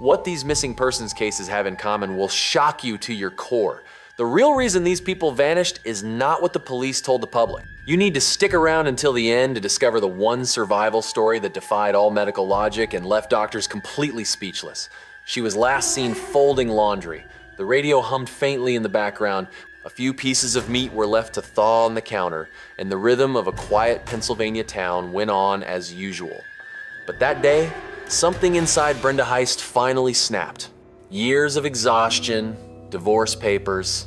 What these missing persons cases have in common will shock you to your core. The real reason these people vanished is not what the police told the public. You need to stick around until the end to discover the one survival story that defied all medical logic and left doctors completely speechless. She was last seen folding laundry. The radio hummed faintly in the background. A few pieces of meat were left to thaw on the counter, and the rhythm of a quiet Pennsylvania town went on as usual. But that day, something inside Brenda Heist finally snapped. Years of exhaustion, divorce papers,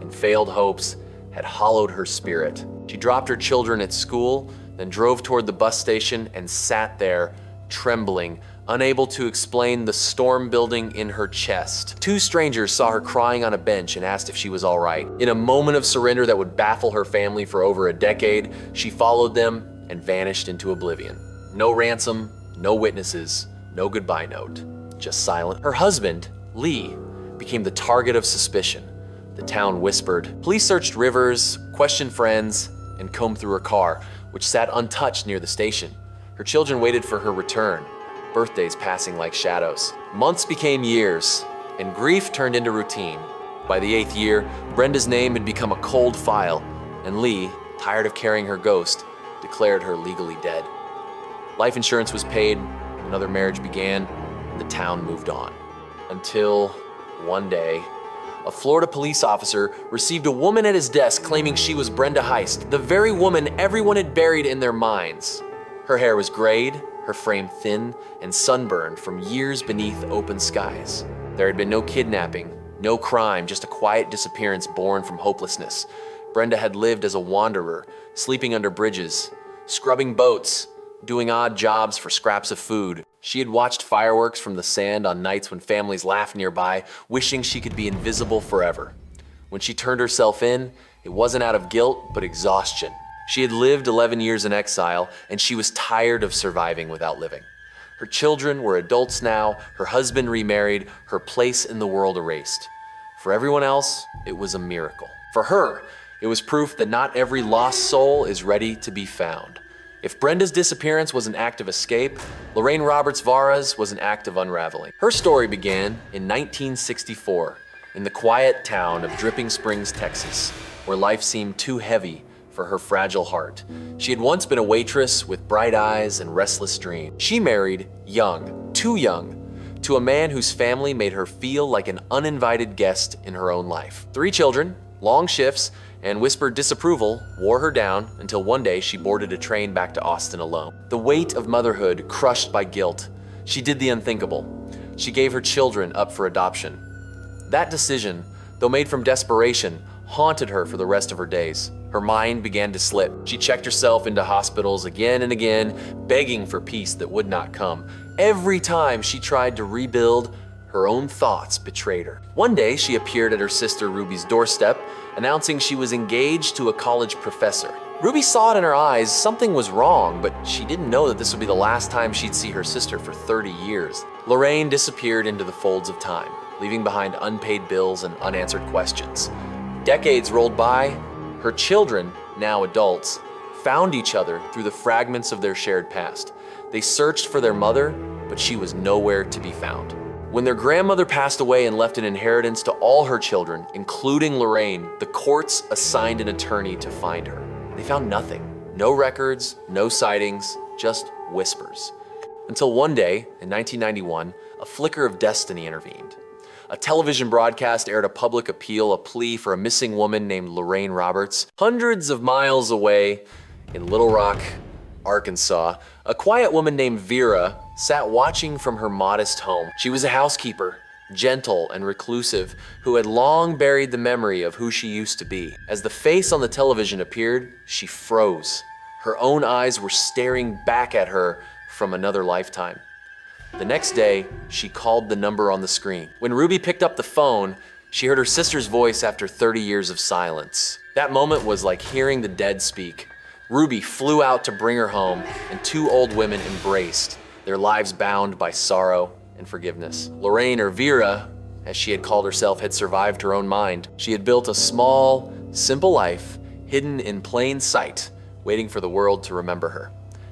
and failed hopes had hollowed her spirit. She dropped her children at school, then drove toward the bus station and sat there, trembling, unable to explain the storm building in her chest. Two strangers saw her crying on a bench and asked if she was all right. In a moment of surrender that would baffle her family for over a decade, she followed them and vanished into oblivion. No ransom, no witnesses, no goodbye note, just silent. Her husband, Lee, became the target of suspicion. The town whispered. Police searched rivers, questioned friends, and combed through her car, which sat untouched near the station. Her children waited for her return, birthdays passing like shadows. Months became years, and grief turned into routine. By the 8th year, Brenda's name had become a cold file, and Lee, tired of carrying her ghost, declared her legally dead. Life insurance was paid, another marriage began, and the town moved on. Until one day, a Florida police officer received a woman at his desk claiming she was Brenda Heist, the very woman everyone had buried in their minds. Her hair was grayed, her frame thin and sunburned from years beneath open skies. There had been no kidnapping, no crime, just a quiet disappearance born from hopelessness. Brenda had lived as a wanderer, sleeping under bridges, scrubbing boats, doing odd jobs for scraps of food. She had watched fireworks from the sand on nights when families laughed nearby, wishing she could be invisible forever. When she turned herself in, it wasn't out of guilt, but exhaustion. She had lived 11 years in exile, and she was tired of surviving without living. Her children were adults now, her husband remarried, her place in the world erased. For everyone else, it was a miracle. For her, it was proof that not every lost soul is ready to be found. If Brenda's disappearance was an act of escape, Lorraine Roberts Vara's was an act of unraveling. Her story began in 1964 in the quiet town of Dripping Springs, Texas, where life seemed too heavy for her fragile heart. She had once been a waitress with bright eyes and restless dreams. She married young, too young, to a man whose family made her feel like an uninvited guest in her own life. 3 children, long shifts, and whispered disapproval wore her down until one day she boarded a train back to Austin alone. The weight of motherhood crushed by guilt, she did the unthinkable. She gave her children up for adoption. That decision, though made from desperation, haunted her for the rest of her days. Her mind began to slip. She checked herself into hospitals again and again, begging for peace that would not come. Every time she tried to rebuild, her own thoughts betrayed her. One day, she appeared at her sister Ruby's doorstep, announcing she was engaged to a college professor. Ruby saw it in her eyes, something was wrong, but she didn't know that this would be the last time she'd see her sister for 30 years. Lorraine disappeared into the folds of time, leaving behind unpaid bills and unanswered questions. Decades rolled by. Her children, now adults, found each other through the fragments of their shared past. They searched for their mother, but she was nowhere to be found. When their grandmother passed away and left an inheritance to all her children, including Lorraine, the courts assigned an attorney to find her. They found nothing. No records, no sightings, just whispers. Until one day, in 1991, a flicker of destiny intervened. A television broadcast aired a public appeal, a plea for a missing woman named Lorraine Roberts. Hundreds of miles away in Little Rock, Arkansas, a quiet woman named Vera sat watching from her modest home. She was a housekeeper, gentle and reclusive, who had long buried the memory of who she used to be. As the face on the television appeared, she froze. Her own eyes were staring back at her from another lifetime. The next day, she called the number on the screen. When Ruby picked up the phone, she heard her sister's voice after 30 years of silence. That moment was like hearing the dead speak. Ruby flew out to bring her home, and 2 old women embraced, their lives bound by sorrow and forgiveness. Lorraine, or Vera, as she had called herself, had survived her own mind. She had built a small, simple life, hidden in plain sight, waiting for the world to remember her.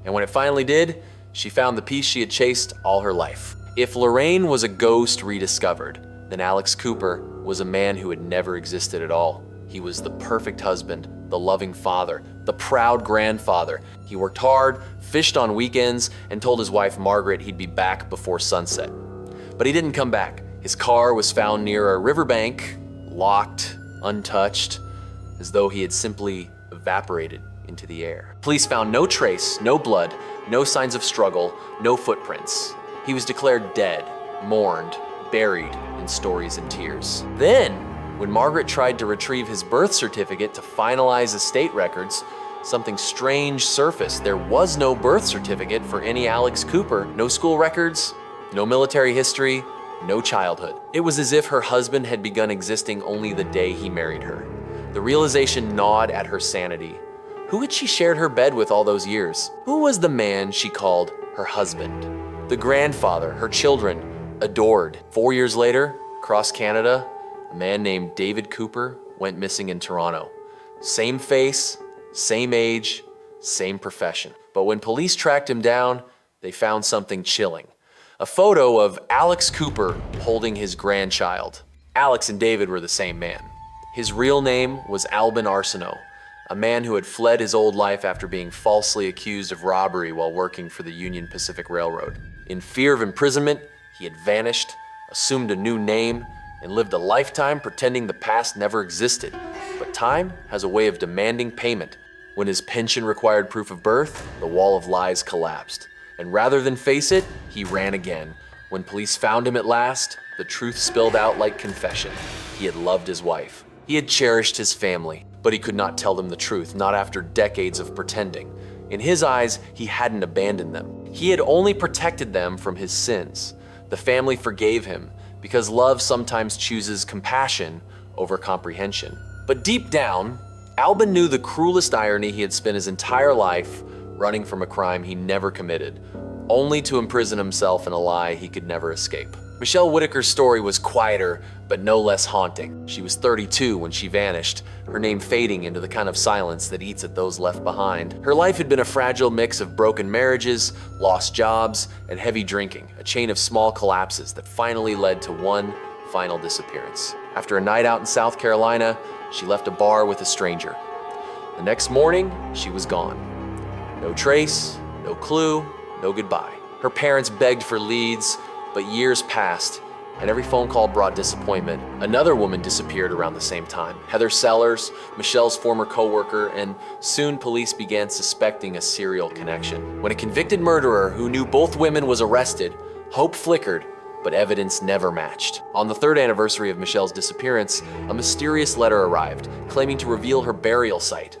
And when it finally did, she found the peace she had chased all her life. If Lorraine was a ghost rediscovered, then Alex Cooper was a man who had never existed at all. He was the perfect husband, the loving father, the proud grandfather. He worked hard, fished on weekends, and told his wife Margaret he'd be back before sunset. But he didn't come back. His car was found near a riverbank, locked, untouched, as though he had simply evaporated into the air. Police found no trace, no blood, no signs of struggle, no footprints. He was declared dead, mourned, buried in stories and tears. Then, when Margaret tried to retrieve his birth certificate to finalize estate records, something strange surfaced. There was no birth certificate for any Alex Cooper, no school records, no military history, no childhood. It was as if her husband had begun existing only the day he married her. The realization gnawed at her sanity. Who had she shared her bed with all those years? Who was the man she called her husband? The grandfather her children adored. 4 years later, across Canada, a man named David Cooper went missing in Toronto. Same face, same age, same profession. But when police tracked him down, they found something chilling. A photo of Alex Cooper holding his grandchild. Alex and David were the same man. His real name was Albin Arsenault, a man who had fled his old life after being falsely accused of robbery while working for the Union Pacific Railroad. In fear of imprisonment, he had vanished, assumed a new name, and lived a lifetime pretending the past never existed. But time has a way of demanding payment. When his pension required proof of birth, the wall of lies collapsed. And rather than face it, he ran again. When police found him at last, the truth spilled out like confession. He had loved his wife. He had cherished his family, but he could not tell them the truth, not after decades of pretending. In his eyes, he hadn't abandoned them. He had only protected them from his sins. The family forgave him because love sometimes chooses compassion over comprehension. But deep down, Albin knew the cruelest irony. He had spent his entire life running from a crime he never committed, only to imprison himself in a lie he could never escape. Michelle Whitaker's story was quieter, but no less haunting. She was 32 when she vanished, her name fading into the kind of silence that eats at those left behind. Her life had been a fragile mix of broken marriages, lost jobs, and heavy drinking, a chain of small collapses that finally led to one final disappearance. After a night out in South Carolina, she left a bar with a stranger. The next morning, she was gone. No trace, no clue, no goodbye. Her parents begged for leads, but years passed, and every phone call brought disappointment. Another woman disappeared around the same time. Heather Sellers, Michelle's former co-worker, and soon police began suspecting a serial connection. When a convicted murderer who knew both women was arrested, hope flickered, but evidence never matched. On the 3rd anniversary of Michelle's disappearance, a mysterious letter arrived, claiming to reveal her burial site.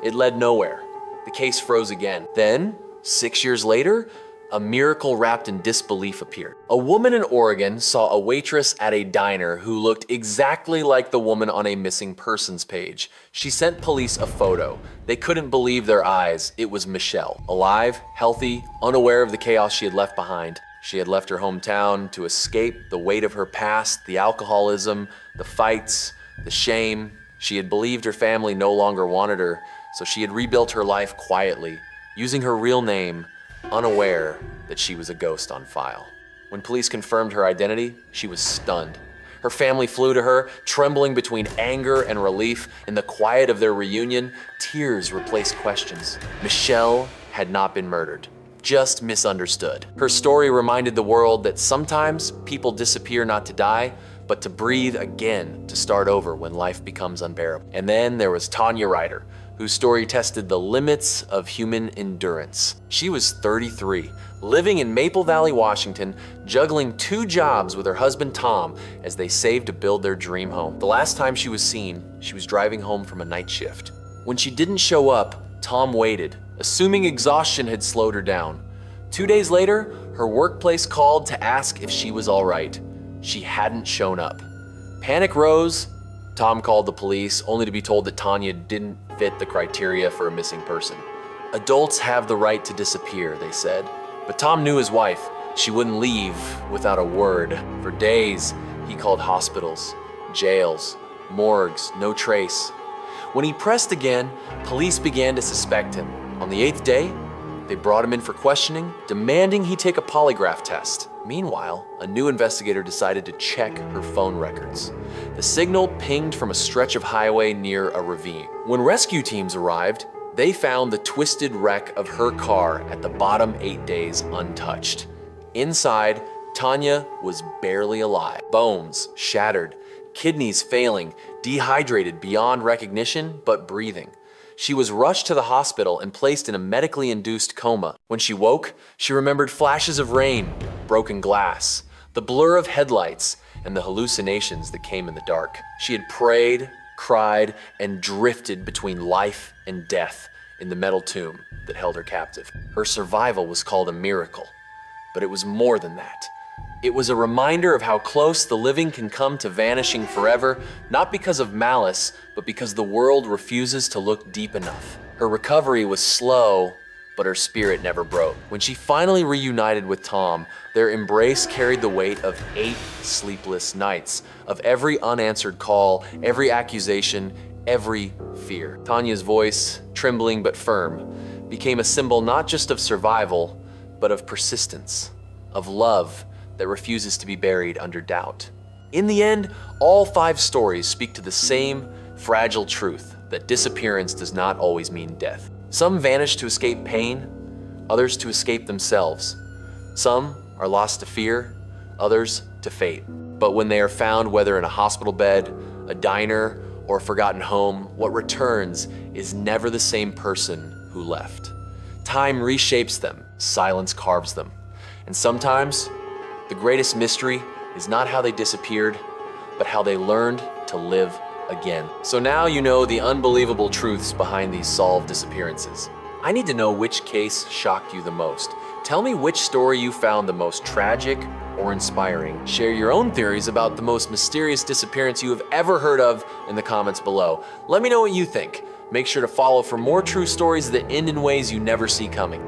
It led nowhere. The case froze again. Then, 6 years later, a miracle wrapped in disbelief appeared. A woman in Oregon saw a waitress at a diner who looked exactly like the woman on a missing persons page. She sent police a photo. They couldn't believe their eyes. It was Michelle, alive, healthy, unaware of the chaos she had left behind. She had left her hometown to escape the weight of her past, the alcoholism, the fights, the shame. She had believed her family no longer wanted her, so she had rebuilt her life quietly, using her real name, unaware that she was a ghost on file. When police confirmed her identity, she was stunned. Her family flew to her, trembling between anger and relief. In the quiet of their reunion, tears replaced questions. Michelle had not been murdered, just misunderstood. Her story reminded the world that sometimes people disappear not to die, but to breathe again, to start over when life becomes unbearable. And then there was Tanya Ryder, whose story tested the limits of human endurance. She was 33, living in Maple Valley, Washington, juggling 2 jobs with her husband Tom as they saved to build their dream home. The last time she was seen, she was driving home from a night shift. When she didn't show up, Tom waited, assuming exhaustion had slowed her down. 2 days later, her workplace called to ask if she was all right. She hadn't shown up. Panic rose. Tom called the police, only to be told that Tanya didn't fit the criteria for a missing person. Adults have the right to disappear, they said. But Tom knew his wife. She wouldn't leave without a word. For days, he called hospitals, jails, morgues, no trace. When he pressed again, police began to suspect him. On the 8th day, They brought him in for questioning, demanding he take a polygraph test. Meanwhile, a new investigator decided to check her phone records. The signal pinged from a stretch of highway near a ravine. When rescue teams arrived, they found the twisted wreck of her car at the bottom 8 days untouched. Inside, Tanya was barely alive. Bones shattered, kidneys failing, dehydrated beyond recognition, but breathing. She was rushed to the hospital and placed in a medically induced coma. When she woke, she remembered flashes of rain, broken glass, the blur of headlights, and the hallucinations that came in the dark. She had prayed, cried, and drifted between life and death in the metal tomb that held her captive. Her survival was called a miracle, but it was more than that. It was a reminder of how close the living can come to vanishing forever, not because of malice, but because the world refuses to look deep enough. Her recovery was slow, but her spirit never broke. When she finally reunited with Tom, their embrace carried the weight of 8 sleepless nights, of every unanswered call, every accusation, every fear. Tanya's voice, trembling but firm, became a symbol not just of survival, but of persistence, of love that refuses to be buried under doubt. In the end, all 5 stories speak to the same fragile truth that disappearance does not always mean death. Some vanish to escape pain, others to escape themselves. Some are lost to fear, others to fate. But when they are found, whether in a hospital bed, a diner, or a forgotten home, what returns is never the same person who left. Time reshapes them, silence carves them. And sometimes, the greatest mystery is not how they disappeared, but how they learned to live again. So now you know the unbelievable truths behind these solved disappearances. I need to know which case shocked you the most. Tell me which story you found the most tragic or inspiring. Share your own theories about the most mysterious disappearance you have ever heard of in the comments below. Let me know what you think. Make sure to follow for more true stories that end in ways you never see coming.